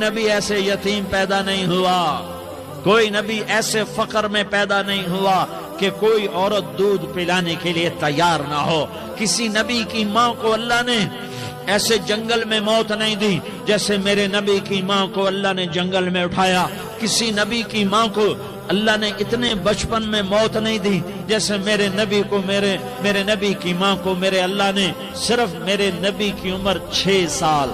نبی ایسے یتیم پیدا نہیں ہوا، کوئی نبی ایسے فقر میں پیدا نہیں ہوا کہ کوئی عورت دودھ پلانے کے لیے تیار نہ ہو۔ کسی نبی کی ماں کو اللہ نے ایسے جنگل میں موت نہیں دی جیسے میرے نبی کی ماں کو اللہ نے جنگل میں اٹھایا۔ کسی نبی کی ماں کو اللہ نے اتنے بچپن میں موت نہیں دی جیسے میرے نبی کو میرے نبی کی ماں کو میرے اللہ نے صرف میرے نبی کی عمر 6 سال،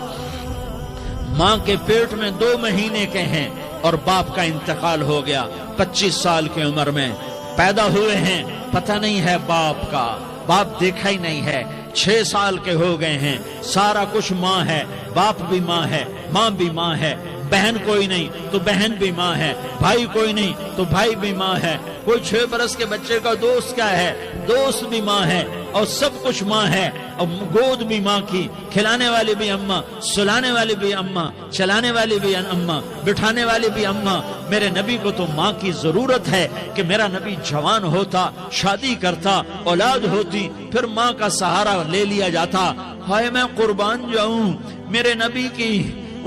ماں کے پیٹ میں 2 مہینے کے ہیں اور باپ کا انتقال ہو گیا 25 سال کی عمر میں پیدا ہوئے ہیں، پتہ نہیں ہے باپ کا، باپ دیکھا ہی نہیں ہے، 6 سال کے ہو گئے ہیں، سارا کچھ ماں ہے، باپ بھی ماں ہے، ماں بھی ماں ہے، بہن کوئی نہیں تو بہن بھی ماں ہے، بھائی کوئی نہیں تو بھائی بھی ماں ہے، کوئی 6 برس کے بچے کا دوست کیا ہے، دوست بھی ماں ہے، اور سب کچھ ماں ہے، اور گود بھی ماں کی، کھلانے والی بھی اماں، سلانے والی بھی اماں، چلانے والی بھی اماں، بٹھانے والی بھی اماں۔ میرے نبی کو تو ماں کی ضرورت ہے کہ میرا نبی جوان ہوتا، شادی کرتا، اولاد ہوتی، پھر ماں کا سہارا لے لیا جاتا۔ ہائے میں قربان جاؤں، میرے نبی کی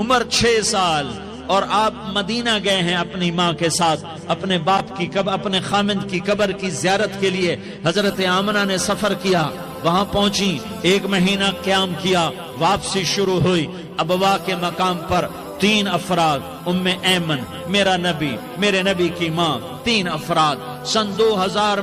عمر 6 سال اور آپ مدینہ گئے ہیں اپنی ماں کے ساتھ، اپنے باپ کی اپنے خامند کی قبر کی زیارت کے لیے حضرت آمنہ نے سفر کیا، وہاں پہنچی، 1 مہینہ قیام کیا، واپسی شروع ہوئی۔ ابوا کے مقام پر 3 افراد، ام ایمن، میرا نبی، میرے نبی کی ماں، 3 افراد۔ سن 2000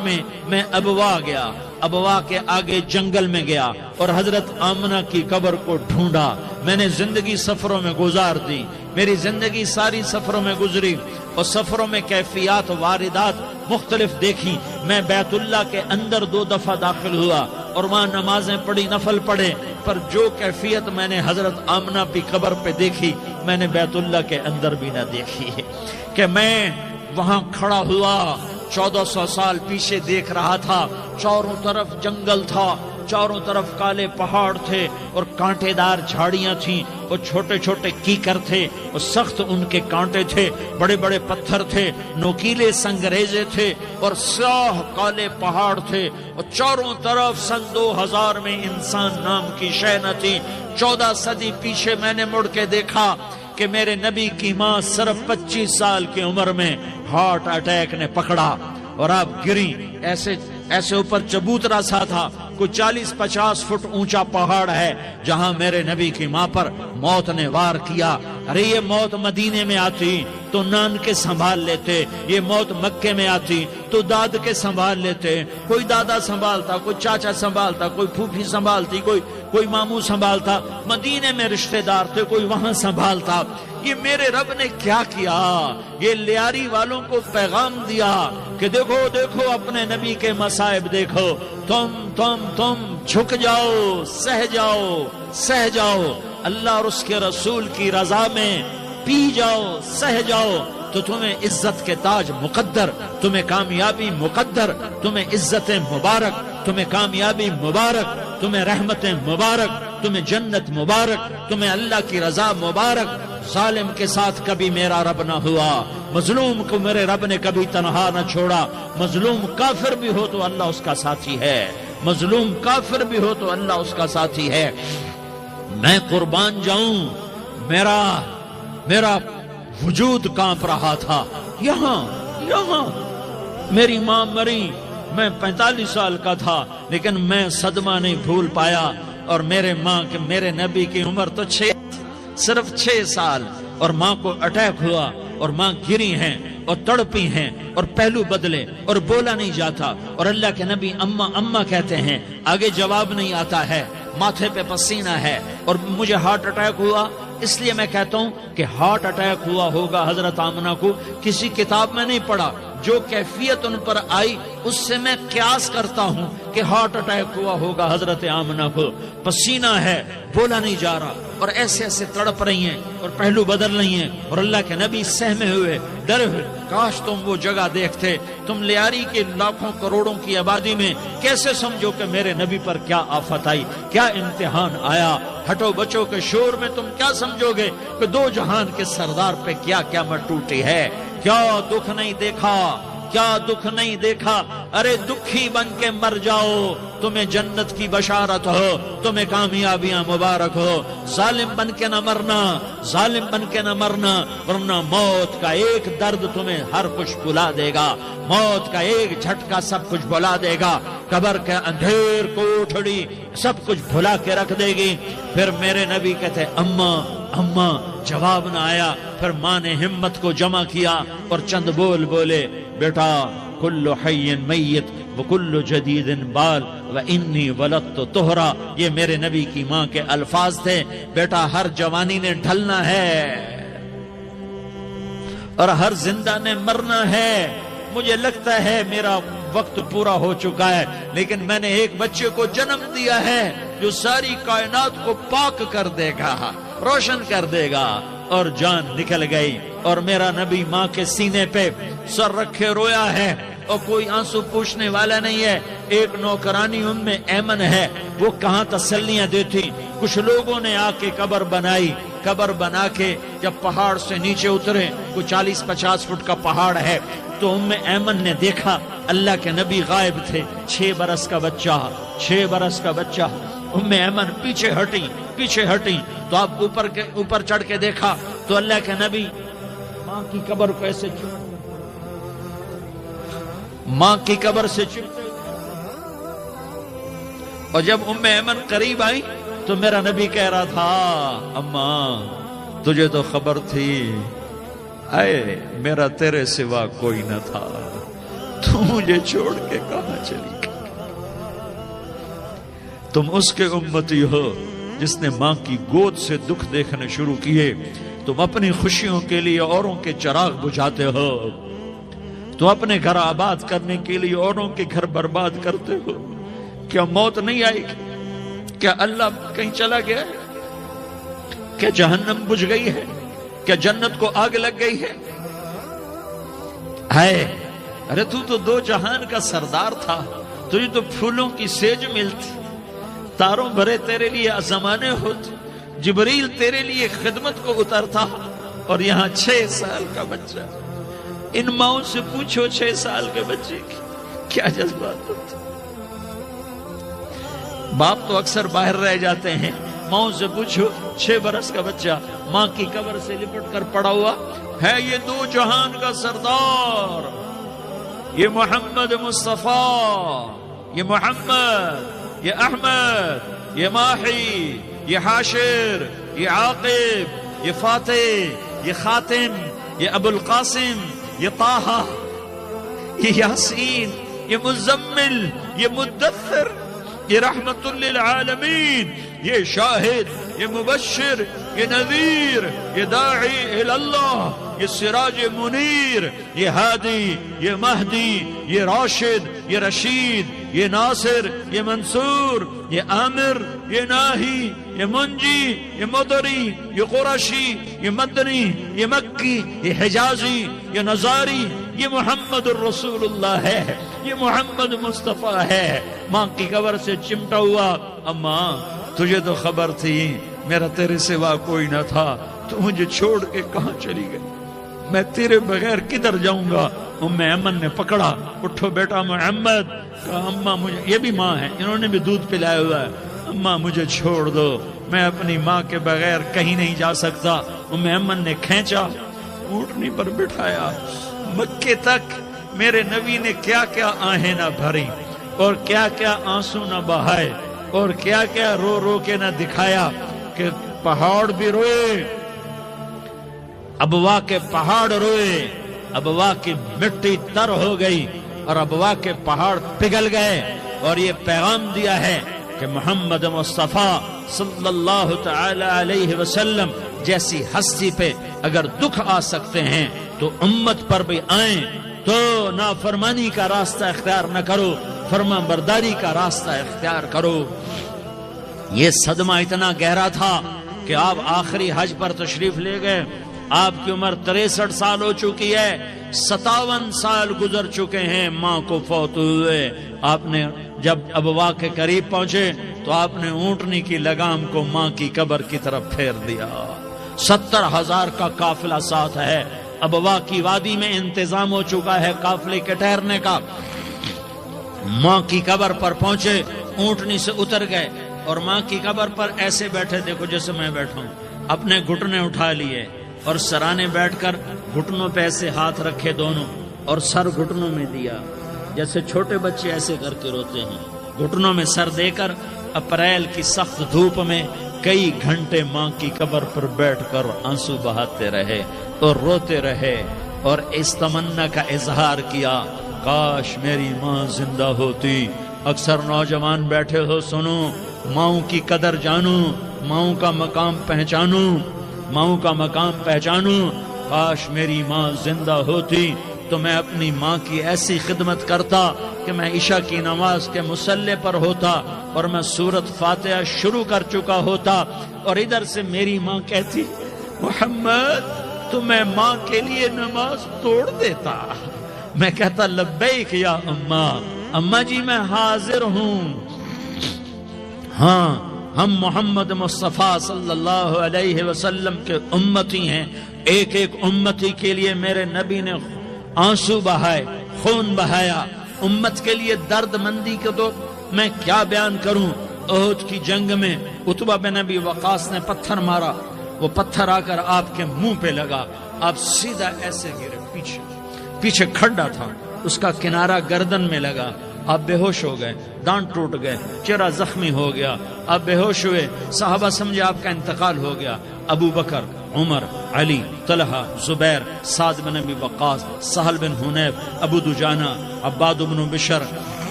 میں ابوا گیا، ابوا کے آگے جنگل میں گیا اور حضرت آمنہ کی قبر کو ڈھونڈا۔ میں نے زندگی سفروں میں گزار دی، میری زندگی ساری سفروں میں گزری، اور سفروں میں کیفیات واردات مختلف دیکھی۔ میں بیت اللہ کے اندر 2 دفعہ داخل ہوا اور وہاں نمازیں پڑھی، نفل پڑھے، پر جو کیفیت میں نے حضرت آمنہ کی قبر پہ دیکھی میں نے بیت اللہ کے اندر بھی نہ دیکھی ہے۔ کہ میں وہاں کھڑا ہوا، 1400 سال پیچھے دیکھ رہا تھا، چاروں طرف جنگل تھا، چاروں طرف کالے پہاڑ تھے اور کانٹے دار جھاڑیاں تھیں، اور چھوٹے چھوٹے کیکر تھے اور سخت ان کے کانٹے تھے، بڑے بڑے پتھر تھے، نوکیلے سنگریزے تھے اور سیاہ کالے پہاڑ تھے، اور چاروں طرف سن 2000 میں انسان نام کی شے نہ تھی۔ 14 صدی پیچھے میں نے مڑ کے دیکھا کہ میرے نبی کی ماں صرف 25 سال کی عمر میں ہارٹ اٹیک نے پکڑا اور آپ گری۔ ایسے اوپر چبوترا سا تھا، کوئی 40-50 فٹ اونچا پہاڑ ہے جہاں میرے نبی کی ماں پر موت نے وار کیا۔ ارے یہ موت مدینے میں آتی تو نان کے سنبھال لیتے، یہ موت مکے میں آتی تو داد کے سنبھال لیتے، کوئی دادا سنبھالتا، کوئی چاچا سنبھالتا، کوئی پھوپھی سنبھالتی، کوئی ماموں سنبھالتا، مدینے میں رشتہ دار تھے، کوئی وہاں سنبھالتا۔ یہ میرے رب نے کیا کیا؟ یہ لیاری والوں کو پیغام دیا کہ دیکھو دیکھو اپنے نبی کے مصائب دیکھو، تم جھک جاؤ، سہ جاؤ، اللہ اور اس کے رسول کی رضا میں پی جاؤ، سہ جاؤ، تو تمہیں عزت کے تاج مقدر، تمہیں کامیابی مقدر، تمہیں عزت مبارک، تمہیں کامیابی مبارک، تمہیں رحمت مبارک، تمہیں جنت مبارک، تمہیں اللہ کی رضا مبارک۔ ظالم کے ساتھ کبھی میرا رب نہ ہوا، مظلوم کو میرے رب نے کبھی تنہا نہ چھوڑا۔ مظلوم کافر بھی ہو تو اللہ اس کا ساتھی ہے، مظلوم کافر بھی ہو تو اللہ اس کا ساتھی ہے۔ میں قربان جاؤں، میرا وجود کانپ رہا تھا۔ یہاں میری ماں مری، میں 45 سال کا تھا، لیکن میں صدمہ نہیں بھول پایا۔ اور میرے نبی کی عمر تو صرف 6 سال، اور ماں کو اٹیک ہوا اور ماں گری ہیں اور تڑپی ہیں اور پہلو بدلے اور بولا نہیں جاتا، اور اللہ کے نبی اماں کہتے ہیں، آگے جواب نہیں آتا ہے، ماتھے پہ پسینہ ہے، اور مجھے ہارٹ اٹیک ہوا۔ اس لیے میں کہتا ہوں کہ ہارٹ اٹیک ہوا ہوگا حضرت آمنہ کو، کسی کتاب میں نہیں پڑھا، جو کیفیت ان پر آئی اس سے میں قیاس کرتا ہوں کہ ہارٹ اٹیک ہوا ہوگا حضرت آمنہ کو۔ پسینہ ہے، بولا نہیں جا رہا، اور ایسے تڑپ رہی ہیں اور پہلو بدل رہی ہیں، اور اللہ کے نبی سہمے ہوئے، ڈرے ہوئے۔ کاش تم وہ جگہ دیکھتے، تم لیاری کے لاکھوں کروڑوں کی آبادی میں کیسے سمجھو کہ میرے نبی پر کیا آفت آئی، کیا امتحان آیا۔ ہٹو بچوں کے شور میں تم کیا سمجھو گے کہ 2 جہان کے سردار پہ کیا قیامت ٹوٹی ہے، کیا دکھ نہیں دیکھا، کیا دکھ نہیں دیکھا؟ ارے دکھی بن کے مر جاؤ، تمہیں جنت کی بشارت ہو، تمہیں کامیابیاں مبارک ہو۔ ظالم بن کے نہ مرنا، ظالم بن کے نہ مرنا، ورنہ موت کا ایک درد تمہیں ہر کچھ بھلا دے گا، موت کا ایک جھٹکا سب کچھ بھلا دے گا، قبر کے اندھیر کوٹھڑی سب کچھ بھلا کے رکھ دے گی۔ پھر میرے نبی کہتے اماں اماں، جواب نہ آیا۔ پھر ماں نے ہمت کو جمع کیا اور چند بول بولے، بیٹا کل حی میت وکل جدید بال وانی ولدت طہرا، یہ میرے نبی کی ماں کے الفاظ تھے۔ بیٹا ہر جوانی نے ڈھلنا ہے اور ہر زندہ نے مرنا ہے۔ مجھے لگتا ہے میرا وقت پورا ہو چکا ہے، لیکن میں نے ایک بچے کو جنم دیا ہے جو ساری کائنات کو پاک کر دے گا، روشن کر دے گا۔ اور جان نکل گئی، اور میرا نبی ماں کے سینے پہ سر رکھے رویا ہے، اور کوئی آنسو پوچھنے والا نہیں ہے۔ ایک نوکرانی ایمن ہے، وہ کہاں تسلیاں دیتی۔ کچھ لوگوں نے آ کے قبر بنائی، قبر بنا کے جب پہاڑ سے نیچے اترے، کوئی 40-50 فٹ کا پہاڑ ہے، تو ایمن نے دیکھا اللہ کے نبی غائب تھے، 6 برس کا بچہ، 6 برس کا بچہ۔ ایمن پیچھے ہٹی تو آپ اوپر چڑھ کے دیکھا تو اللہ کے نبی ماں کی قبر کو ایسے ماں کی قبر سے چمٹے، اور جب ایمن قریب آئی تو میرا نبی کہہ رہا تھا اماں تجھے تو خبر تھی، اے میرا تیرے سوا کوئی نہ تھا، تو مجھے چھوڑ کے کہاں چلی گئی؟ تم اس کے امتی ہو جس نے ماں کی گود سے دکھ دیکھنے شروع کیے۔ تم اپنی خوشیوں کے لیے اوروں کے چراغ بجھاتے ہو، تم اپنے گھر آباد کرنے کے لیے اوروں کے گھر برباد کرتے ہو۔ کیا موت نہیں آئی؟ کیا اللہ کہیں چلا گیا ہے؟ کیا جہنم بجھ گئی ہے؟ کیا جنت کو آگ لگ گئی ہے؟ ارے تو 2 جہان کا سردار تھا، تجھے تو پھولوں کی سیج ملتی، تاروں بھرے تیرے لیے زمانے ہوتے، جبریل تیرے لیے خدمت کو اترتا، اور یہاں 6 سال کا بچہ۔ ان ماؤں سے پوچھو 6 سال کے بچے کی کیا جذبات ہوتے۔ باپ تو اکثر باہر رہ جاتے ہیں، ماؤں سے پوچھو 6 برس کا بچہ ماں کی قبر سے لپٹ کر پڑا ہوا ہے۔ یہ 2 جہان کا سردار، یہ محمد مصطفیٰ، یہ محمد، یہ احمد، یہ ماحی، یہ حاشر، یہ عاقب، یہ فاتح، یہ خاتم، یہ ابو القاسم، یہ طٰہٰ، یہ یاسین، یہ مزمل، یہ مدثر، یہ رحمت للعالمین، یہ شاہد، یہ مبشر، یہ نذیر، یہ داعی اللہ، یہ سراج منیر، یہ ہادی، یہ مہدی، یہ راشد، یہ رشید، یہ ناصر، یہ منصور، یہ عامر، یہ ناہی، یہ منجی، یہ مدری، یہ قرشی، یہ مدنی، یہ مکی، یہ حجازی، یہ نظاری، یہ محمد الرسول اللہ ہے، یہ محمد مصطفیٰ ہے۔ ماں کی قبر سے چمٹا ہوا، اماں تجھے تو خبر تھی میرا تیرے سوا کوئی نہ تھا، تو مجھے چھوڑ کے کہاں چلی گئی؟ میں تیرے بغیر کدھر جاؤں گا؟ ایمن نے پکڑا، اٹھو بیٹا محمد۔ کہا اماں مجھے، یہ بھی ماں ہے، انہوں نے بھی دودھ پلایا ہوا ہے، اماں مجھے چھوڑ دو، میں اپنی ماں کے بغیر کہیں نہیں جا سکتا۔ ایمن نے کھینچا، اونٹنی پر بٹھایا، مکے تک میرے نبی نے کیا کیا آہیں نہ بھری، اور کیا کیا آنسو نہ بہائے، اور کیا کیا رو رو کے نہ دکھایا کہ پہاڑ بھی روئے، ابوا کے پہاڑ روئے، ابوا کی مٹی تر ہو گئی اور ابوا کے پہاڑ پگھل گئے، اور یہ پیغام دیا ہے کہ محمد مصطفیٰ صلی اللہ تعالی علیہ وسلم جیسی ہستی پہ اگر دکھ آ سکتے ہیں تو امت پر بھی آئیں، تو نافرمانی کا راستہ اختیار نہ کرو، فرما برداری کا راستہ اختیار کرو۔ یہ صدمہ اتنا گہرا تھا کہ آپ آخری حج پر تشریف لے گئے، آپ کی عمر 63 سال ہو چکی ہے، 57 سال گزر چکے ہیں ماں کو فوت ہوئے۔ آپ نے جب ابوا کے قریب پہنچے تو آپ نے اونٹنی کی لگام کو ماں کی قبر کی طرف پھیر دیا۔ 70,000 کا قافلہ ساتھ ہے، ابوا کی وادی میں انتظام ہو چکا ہے قافلے کے ٹھہرنے کا. ماں کی قبر پر پہنچے, اونٹنی سے اتر گئے اور ماں کی قبر پر ایسے بیٹھے, دیکھو جیسے میں بیٹھا ہوں, اپنے گھٹنے اٹھا لیے اور سرانے بیٹھ کر گھٹنوں پہ ایسے ہاتھ رکھے دونوں اور سر گھٹنوں میں دیا, جیسے چھوٹے بچے ایسے کر کے روتے ہیں. گھٹنوں میں سر دے کر اپریل کی سخت دھوپ میں کئی گھنٹے ماں کی قبر پر بیٹھ کر آنسو بہاتے رہے اور روتے رہے اور اس تمنا کا اظہار کیا, کاش میری ماں زندہ ہوتی. اکثر نوجوان بیٹھے ہو, سنو, ماؤں کی قدر جانو, ماؤں کا مقام پہچانو, ماؤں کا مقام پہچانو. کاش میری ماں زندہ ہوتی تو میں اپنی ماں کی ایسی خدمت کرتا کہ میں عشاء کی نماز کے مصلی پر ہوتا اور میں سورت فاتحہ شروع کر چکا ہوتا اور ادھر سے میری ماں کہتی, محمد تو میں ماں کے لیے نماز توڑ دیتا. میں کہتا, لبیک یا اماں, اماں جی میں حاضر ہوں. ہاں, ہم محمد مصطفیٰ صلی اللہ علیہ وسلم کے امتی ہیں. ایک ایک امتی کے لیے میرے نبی نے آنسو بہائے, خون بہایا. امت کے لیے درد مندی کو تو میں کیا بیان کروں. احد کی جنگ میں عتبہ بن ابی وقاص نے پتھر مارا, وہ پتھر آ کر آپ کے منہ پہ لگا, آپ سیدھا ایسے گرے, پیچھے کھڈا تھا, اس کا کنارہ گردن میں لگا, آپ بے ہوش ہو گئے, دانت ٹوٹ گئے, چہرہ زخمی ہو گیا, آپ بے ہوش ہوئے. صحابہ سمجھے آپ کا انتقال ہو گیا. ابو بکر, عمر, علی, طلحہ, زبیر, سعد بن ابی وقاص, سہل بن حنیف, ابو دجانہ, عباد بن بشر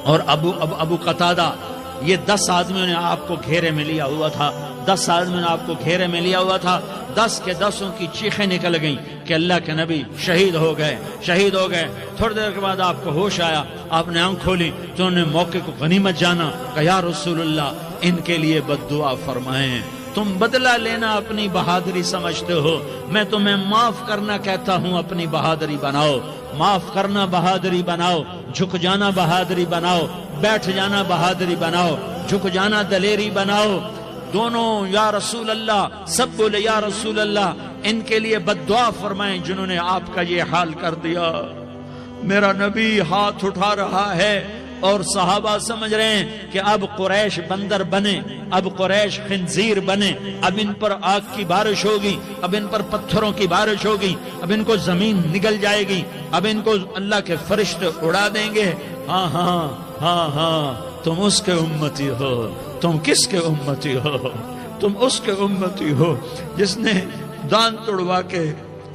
اور ابو قتادہ, یہ 10 آدمیوں نے آپ کو گھیرے میں لیا ہوا تھا. 10 آدمیوں نے آپ کو گھیرے میں لیا ہوا تھا. 10 کے 10 کی چیخیں نکل گئیں کہ اللہ کے نبی شہید ہو گئے, شہید ہو گئے. تھوڑی دیر کے بعد آپ کو ہوش آیا, آپ نے آنکھ کھولی تو انہوں نے موقع کو غنیمت جانا کہ یا رسول اللہ, ان کے لیے بد دعا فرمائیں. تم بدلہ لینا اپنی بہادری سمجھتے ہو, میں تمہیں معاف کرنا کہتا ہوں. اپنی بہادری بناؤ, معاف کرنا بہادری بناؤ, جھک جانا بہادری بناؤ, بیٹھ جانا بہادری بناؤ, جھک جانا دلیری بناؤ. دونوں یا رسول اللہ, سب بولے یا رسول اللہ. ان کے لیے بد دعا فرمائیں جنہوں نے آپ کا یہ حال کر دیا. میرا نبی ہاتھ اٹھا رہا ہے اور صحابہ سمجھ رہے ہیں کہ اب قریش بندر بنے, اب قریش خنزیر بنے, اب ان پر آگ کی بارش ہوگی, اب ان پر پتھروں کی بارش ہوگی, اب ان کو زمین نگل جائے گی, اب ان کو اللہ کے فرشتے اڑا دیں گے. ہاں ہاں ہاں ہاں, تم اس کے امتی ہو. تم کس کے امتی ہو؟ تم اس کے امتی ہو جس نے دان توڑوا کے,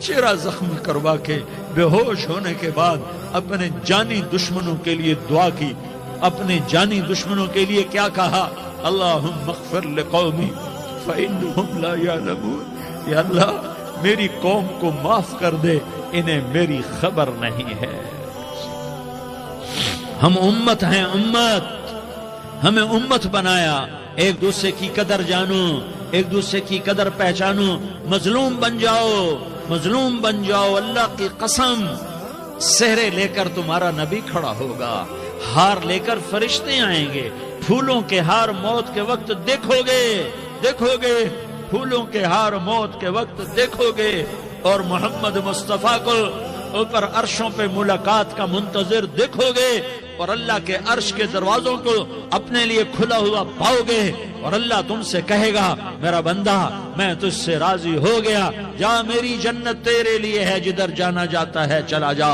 چہرہ زخمی کروا کے, بے ہوش ہونے کے بعد اپنے جانی دشمنوں کے لیے دعا کی. اپنے جانی دشمنوں کے لیے کیا کہا؟ اللہم اغفر لقومی فإنہم لا یعلمون. یا اللہ میری قوم کو معاف کر دے, انہیں میری خبر نہیں ہے. ہم امت ہیں, امت, ہمیں امت بنایا. ایک دوسرے کی قدر جانو, ایک دوسرے کی قدر پہچانو. مظلوم بن جاؤ, مظلوم بن جاؤ. اللہ کی قسم, سہرے لے کر تمہارا نبی کھڑا ہوگا, ہار لے کر فرشتے آئیں گے. پھولوں کے ہار موت کے وقت دیکھو گے, دیکھو گے, پھولوں کے ہار موت کے وقت دیکھو گے. اور محمد مصطفیٰ کو اوپر عرشوں پہ ملاقات کا منتظر دیکھو گے, اور اللہ کے عرش کے دروازوں کو اپنے لیے کھلا ہوا پاؤ گے. اور اللہ تم سے کہے گا, میرا بندہ میں تجھ سے راضی ہو گیا, جا, میری جنت تیرے لیے ہے, جدھر جانا جاتا ہے چلا جا.